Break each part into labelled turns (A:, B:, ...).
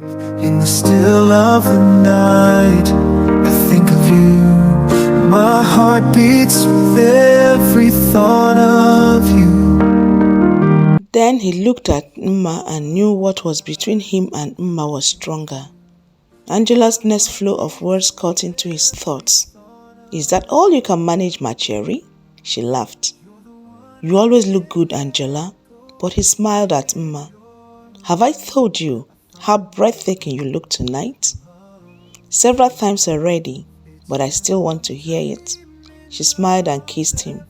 A: In the still of the night, I think of you. My heart beats with every thought of you.
B: Then he looked at Mma and knew what was between him and Mma was stronger. Angela's next flow of words cut into his thoughts. Is that all you can manage, my cherry? She laughed. You always look good, Angela. But he smiled at Mma. Have I told you how breathtaking you look tonight? Several times already, but I still want to hear it. She smiled and kissed him.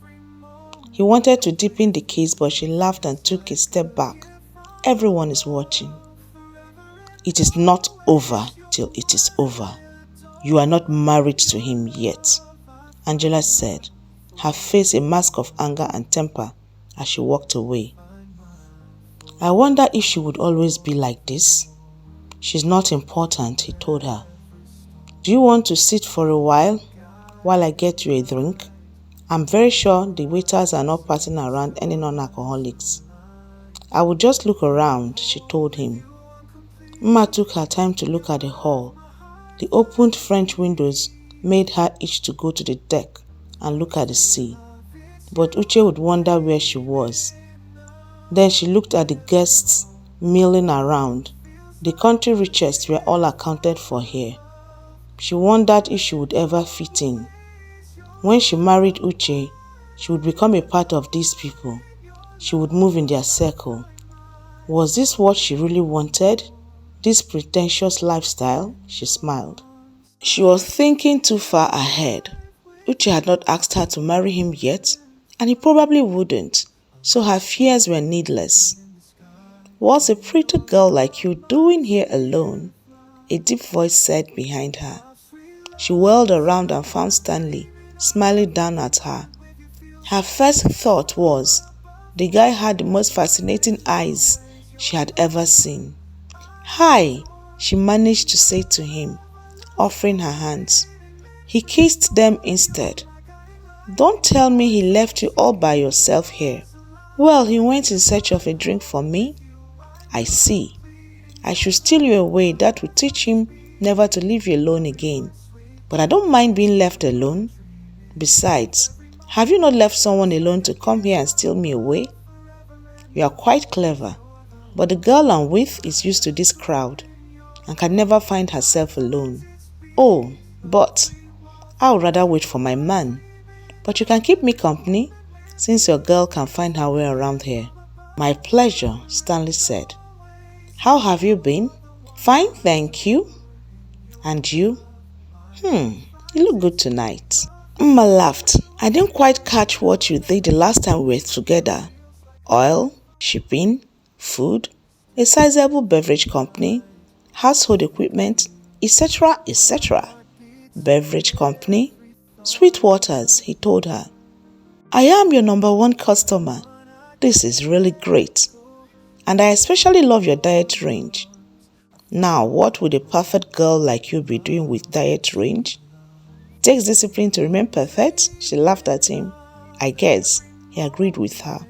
B: He wanted to deepen the kiss, but she laughed and took a step back. Everyone is watching. It is not over till it is over. You are not married to him yet, Angela said, her face a mask of anger and temper as she walked away. I wonder if she would always be like this. She's not important, he told her. Do you want to sit for a while I get you a drink? I'm very sure the waiters are not passing around any non-alcoholics. I will just look around, she told him. Mma took her time to look at the hall. The opened French windows made her itch to go to the deck and look at the sea. But Uche would wonder where she was. Then she looked at the guests milling around. The country richest were all accounted for here. She wondered if she would ever fit in. When she married Uche, she would become a part of these people. She would move in their circle. Was this what she really wanted? This pretentious lifestyle? She smiled. She was thinking too far ahead. Uche had not asked her to marry him yet, and he probably wouldn't, so her fears were needless. What's a pretty girl like you doing here alone? A deep voice said behind her. She whirled around and found Stanley smiling down at her. Her first thought was, the guy had the most fascinating eyes she had ever seen. Hi, she managed to say to him, offering her hands. He kissed them instead. Don't tell me he left you all by yourself here. Well, he went in search of a drink for me. I see. I should steal you away. That would teach him never to leave you alone again. But I don't mind being left alone. Besides, have you not left someone alone to come here and steal me away? You are quite clever, but the girl I'm with is used to this crowd and can never find herself alone. Oh, but I would rather wait for my man. But you can keep me company since your girl can find her way around here. My pleasure, Stanley said. How have you been? Fine, thank you. And you? You look good tonight. Mma laughed. I didn't quite catch what you did the last time we were together. Oil, shipping, food, a sizable beverage company, household equipment, etc., etc. Beverage company? Sweet Waters, he told her. I am your #1 customer. This is really great. And I especially love your diet range. Now, what would a perfect girl like you be doing with diet range? Takes discipline to remain perfect? She laughed at him. I guess, he agreed with her.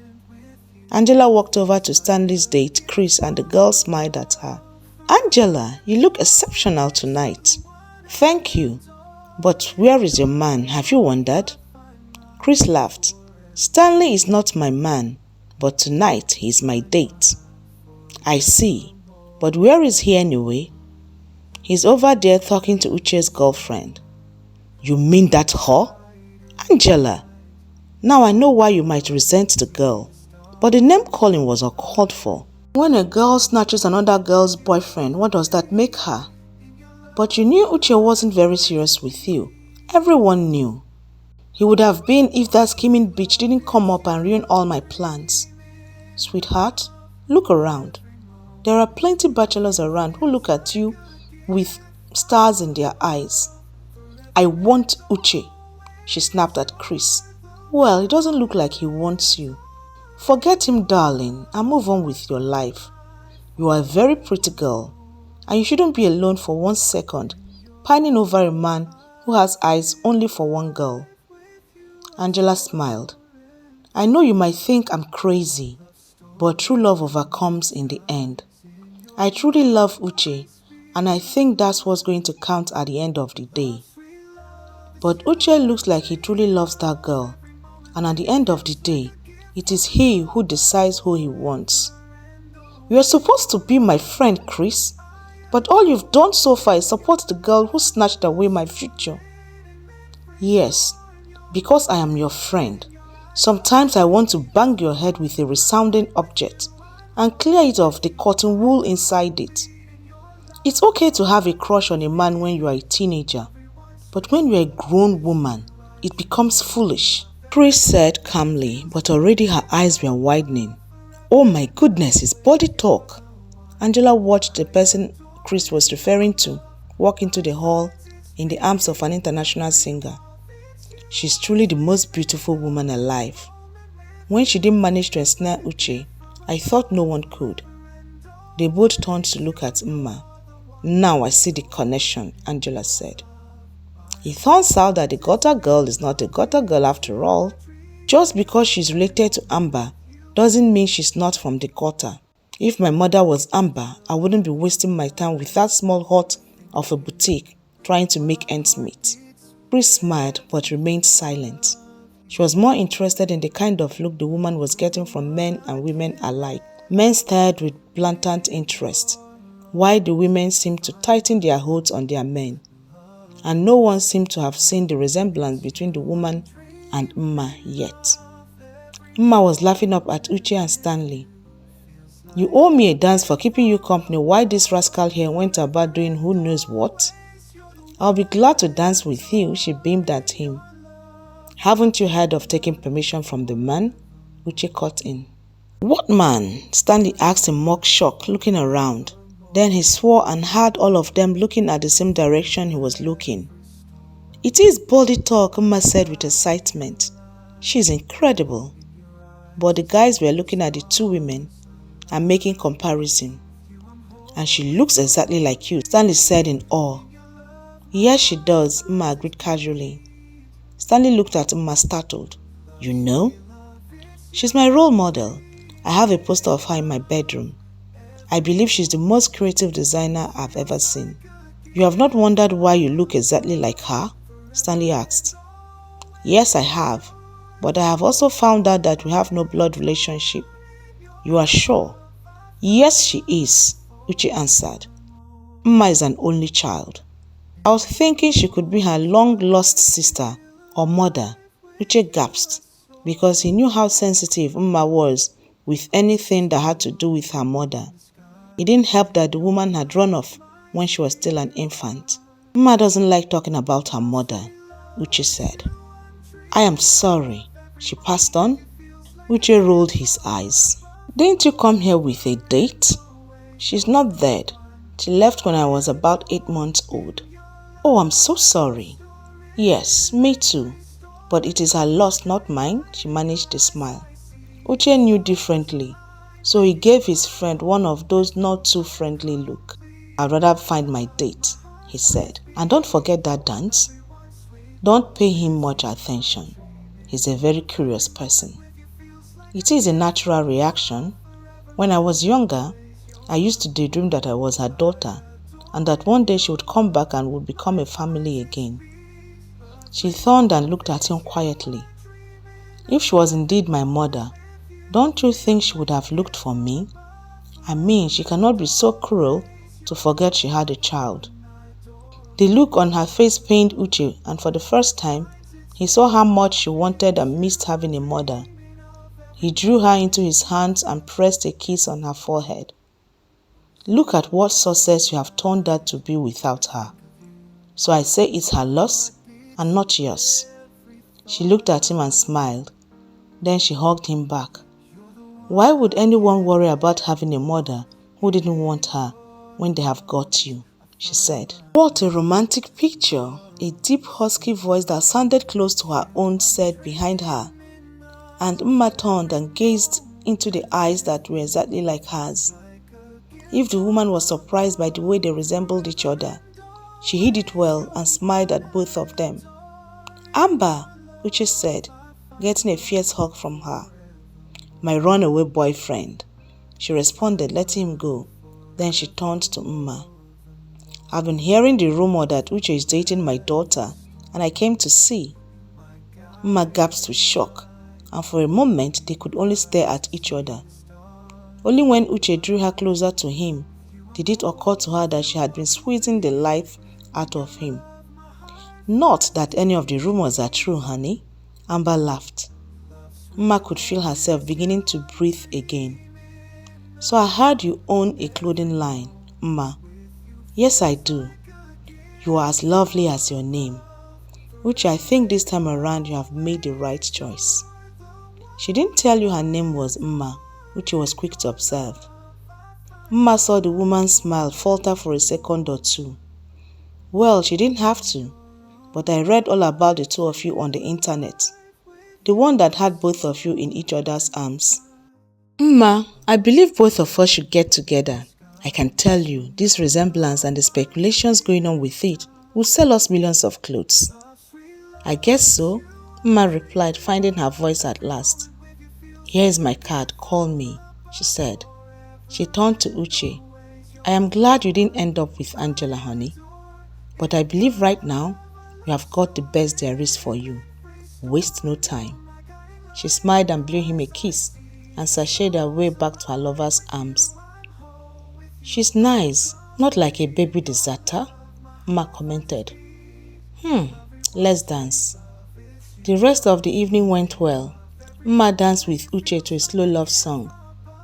B: Angela walked over to Stanley's date, Chris, and the girl smiled at her. Angela, you look exceptional tonight. Thank you. But where is your man? Have you wondered? Chris laughed. Stanley is not my man, but tonight he is my date. I see. But where is he anyway? He's over there talking to Uche's girlfriend. You mean that whore? Angela. Now I know why you might resent the girl, but the name calling was uncalled for. When a girl snatches another girl's boyfriend, what does that make her? But you knew Uche wasn't very serious with you. Everyone knew. He would have been if that scheming bitch didn't come up and ruin all my plans. Sweetheart, look around. There are plenty bachelors around who look at you with stars in their eyes. I want Uche, she snapped at Chris. Well, it doesn't look like he wants you. Forget him, darling, and move on with your life. You are a very pretty girl, and you shouldn't be alone for 1 second, pining over a man who has eyes only for one girl. Angela smiled. I know you might think I'm crazy, but true love overcomes in the end. I truly love Uche, And I think that's what's going to count at the end of the day. But Uche looks like he truly loves that girl. And at the end of the day, it is he who decides who he wants. You are supposed to be my friend, Chris. But all you've done so far is support the girl who snatched away my future. Yes, because I am your friend. Sometimes I want to bang your head with a resounding object and clear it of the cotton wool inside it. It's okay to have a crush on a man when you are a teenager, but when you are a grown woman, it becomes foolish. Chris said calmly, but already her eyes were widening. Oh my goodness, it's body talk. Angela watched the person Chris was referring to walk into the hall in the arms of an international singer. She's truly the most beautiful woman alive. When she didn't manage to ensnare Uche, I thought no one could. They both turned to look at Mma. Now I see the connection, Angela said. It turns out that the gutter girl is not a gutter girl after all. Just because she's related to Amber doesn't mean she's not from the gutter. If my mother was Amber, I wouldn't be wasting my time with that small hut of a boutique trying to make ends meet. Chris smiled but remained silent. She was more interested in the kind of look the woman was getting from men and women alike. Men stared with blatant interest, while the women seemed to tighten their holds on their men. And no one seemed to have seen the resemblance between the woman and Mma yet. Mma was laughing up at Uche and Stanley. You owe me a dance for keeping you company while this rascal here went about doing who knows what? I'll be glad to dance with you, she beamed at him. Haven't you heard of taking permission from the man? Uche cut in. What man? Stanley asked in mock shock, looking around. Then he swore and had all of them looking at the same direction he was looking. It is body talk, Mma said with excitement. She's incredible. But the guys were looking at the two women and making comparison. And she looks exactly like you, Stanley said in awe. Yes, she does, Mma agreed casually. Stanley looked at Mma startled. You know? She's my role model. I have a poster of her in my bedroom. I believe she's the most creative designer I've ever seen. You have not wondered why you look exactly like her? Stanley asked. Yes, I have. But I have also found out that we have no blood relationship. You are sure? Yes, she is, Uche answered. Mma is an only child. I was thinking she could be her long-lost sister or mother, Uche gasped, because he knew how sensitive Mma was with anything that had to do with her mother. It didn't help that the woman had run off when she was still an infant. Mma doesn't like talking about her mother, Uche said. I am sorry, she passed on. Uche rolled his eyes. Didn't you come here with a date? She's not dead. She left when I was about 8 months old. Oh, I'm so sorry. Yes, me too. But it is her loss, not mine, she managed to smile. Uche knew differently, so he gave his friend one of those not too friendly look. I'd rather find my date, he said. And don't forget that dance. Don't pay him much attention. He's a very curious person. It is a natural reaction. When I was younger, I used to daydream that I was her daughter and that one day she would come back and would become a family again. She turned and looked at him quietly. If she was indeed my mother, don't you think she would have looked for me? I mean, she cannot be so cruel to forget she had a child. The look on her face pained Uche, and for the first time, he saw how much she wanted and missed having a mother. He drew her into his hands and pressed a kiss on her forehead. Look at what success you have turned out to be without her. So I say it's her loss and not yours. She looked at him and smiled. Then she hugged him back. Why would anyone worry about having a mother who didn't want her when they have got you? She said. What a romantic picture, a deep husky voice that sounded close to her own said behind her. And Mma turned and gazed into the eyes that were exactly like hers. If the woman was surprised by the way they resembled each other, she hid it well and smiled at both of them. Amber, Uche said, getting a fierce hug from her. My runaway boyfriend, she responded, letting him go. Then she turned to Mma. I've been hearing the rumor that Uche is dating my daughter, and I came to see. Mma gasped with shock, and for a moment they could only stare at each other. Only when Uche drew her closer to him did it occur to her that she had been squeezing the life out of him. Not that any of the rumors are true, honey, Amber laughed. Mma could feel herself beginning to breathe again. So I heard you own a clothing line, Mma. Yes, I do. You are as lovely as your name, which I think this time around you have made the right choice. She didn't tell you her name was Mma, which she was quick to observe. Mma saw the woman's smile falter for a second or two. Well, she didn't have to, but I read all about the two of you on the internet. The one that had both of you in each other's arms. Mma, I believe both of us should get together. I can tell you, this resemblance and the speculations going on with it will sell us millions of clothes. I guess so, Mma replied, finding her voice at last. Here is my card, call me, she said. She turned to Uche. I am glad you didn't end up with Angela, honey. But I believe right now, you have got the best there is for you. Waste no time. She smiled and blew him a kiss and sashayed her way back to her lover's arms. She's nice, not like a baby deserter, Mma commented. Let's dance. The rest of the evening went well. Mma danced with Uche to a slow love song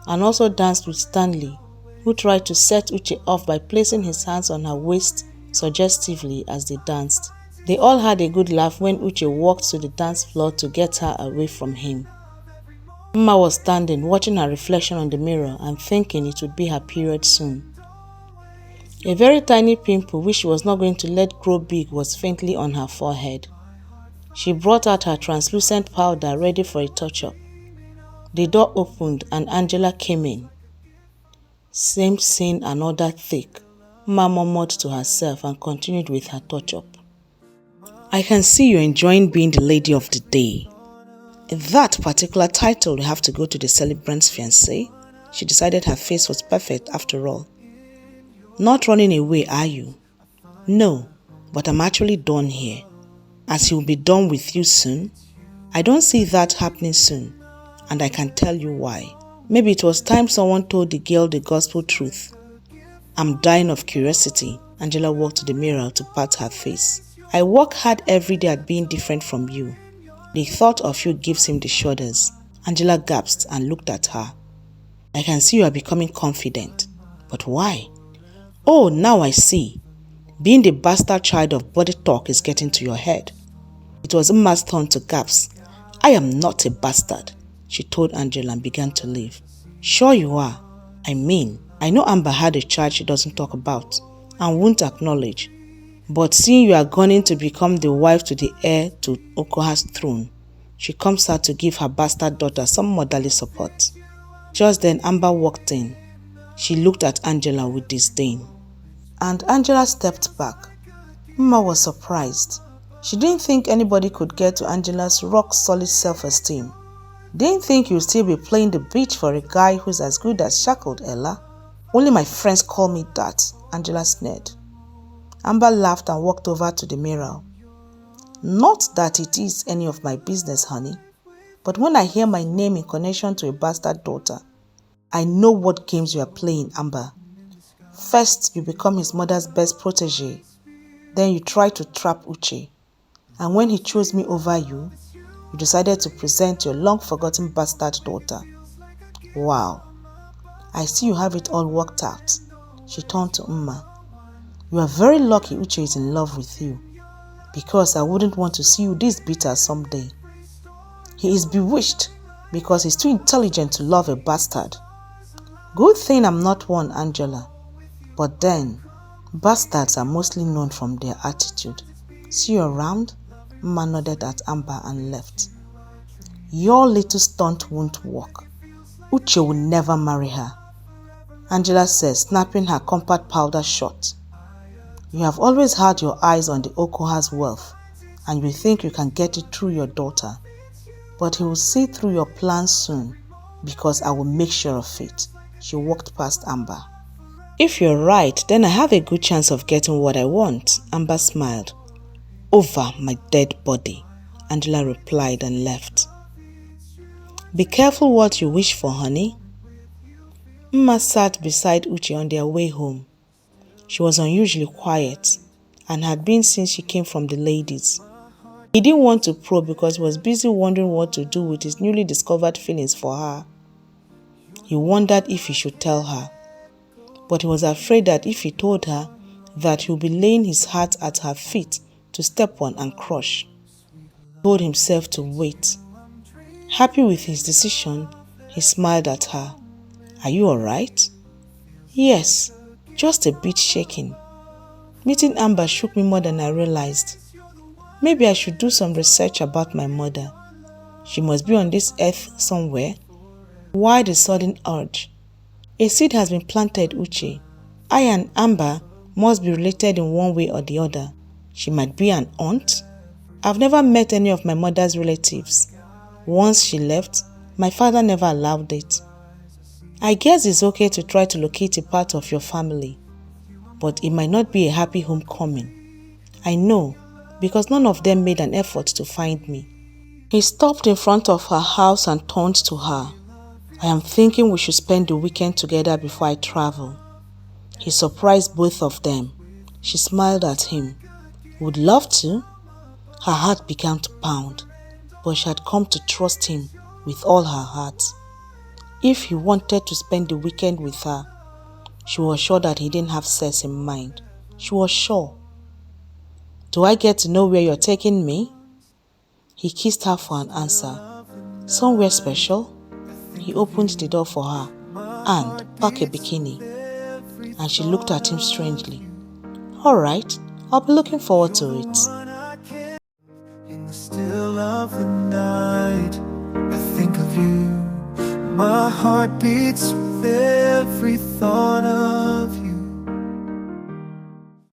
B: and also danced with Stanley, who tried to set Uche off by placing his hands on her waist suggestively as they danced. They all had a good laugh when Uche walked to the dance floor to get her away from him. Mma was standing, watching her reflection on the mirror and thinking it would be her period soon. A very tiny pimple which she was not going to let grow big was faintly on her forehead. She brought out her translucent powder ready for a touch-up. The door opened and Angela came in. Same scene, another thick, Mma murmured to herself and continued with her touch-up. I can see you're enjoying being the lady of the day. That particular title will have to go to the celebrant's fiancé. She decided her face was perfect after all. Not running away, are you? No, but I'm actually done here. As he will be done with you soon. I don't see that happening soon, and I can tell you why. Maybe it was time someone told the girl the gospel truth. I'm dying of curiosity. Angela walked to the mirror to pat her face. I work hard every day at being different from you. The thought of you gives him the shudders. Angela gasped and looked at her. I can see you are becoming confident. But why? Oh, now I see. Being the bastard child of body talk is getting to your head. It was Mma's turn to gasp. I am not a bastard, she told Angela and began to leave. Sure you are. I know Amber had a child she doesn't talk about and won't acknowledge. But seeing you are going to become the wife to the heir to Okoha's throne, she comes out to give her bastard daughter some motherly support. Just then Amber walked in. She looked at Angela with disdain. And Angela stepped back. Mma was surprised. She didn't think anybody could get to Angela's rock-solid self-esteem. Didn't think you'd still be playing the bitch for a guy who's as good as shackled, Ella. Only my friends call me that, Angela sneered. Amber laughed and walked over to the mirror. Not that it is any of my business, honey, but when I hear my name in connection to a bastard daughter, I know what games you are playing, Amber. First, you become his mother's best protege. Then you try to trap Uche. And when he chose me over you, you decided to present your long-forgotten bastard daughter. Wow. I see you have it all worked out. She turned to Mma. You are very lucky Uche is in love with you, because I wouldn't want to see you this bitter someday. He is bewitched because he's too intelligent to love a bastard. Good thing I'm not one, Angela. But then, bastards are mostly known from their attitude. See you around? Mma nodded at Amber and left. Your little stunt won't work. Uche will never marry her, Angela said, snapping her compact powder shut. You have always had your eyes on the Okoha's wealth, and you think you can get it through your daughter. But he will see through your plans soon, because I will make sure of it. She walked past Amber. If you're right, then I have a good chance of getting what I want, Amber smiled. Over my dead body, Angela replied and left. Be careful what you wish for, honey. Mma sat beside Uche on their way home. She was unusually quiet and had been since she came from the ladies. He didn't want to probe because he was busy wondering what to do with his newly discovered feelings for her. He wondered if he should tell her, but he was afraid that if he told her, that he would be laying his heart at her feet to step on and crush. He told himself to wait. Happy with his decision, he smiled at her. Are you alright? Yes, just a bit shaken. Meeting Amber shook me more than I realized. Maybe I should do some research about my mother. She must be on this earth somewhere. Why the sudden urge? A seed has been planted, Uche. I and Amber must be related in one way or the other. She might be an aunt. I've never met any of my mother's relatives. Once she left, my father never allowed it. I guess it's okay to try to locate a part of your family, but it might not be a happy homecoming. I know, because none of them made an effort to find me. He stopped in front of her house and turned to her. I am thinking we should spend the weekend together before I travel. He surprised both of them. She smiled at him. Would love to? Her heart began to pound, but she had come to trust him with all her heart. If he wanted to spend the weekend with her, she was sure that he didn't have sex in mind. She was sure. Do I get to know where you're taking me? He kissed her for an answer. Somewhere special? He opened the door for her and packed a bikini, and she looked at him strangely. Alright, I'll be looking forward to it.
A: In the still of the night, I think of you. My heart beats with every thought of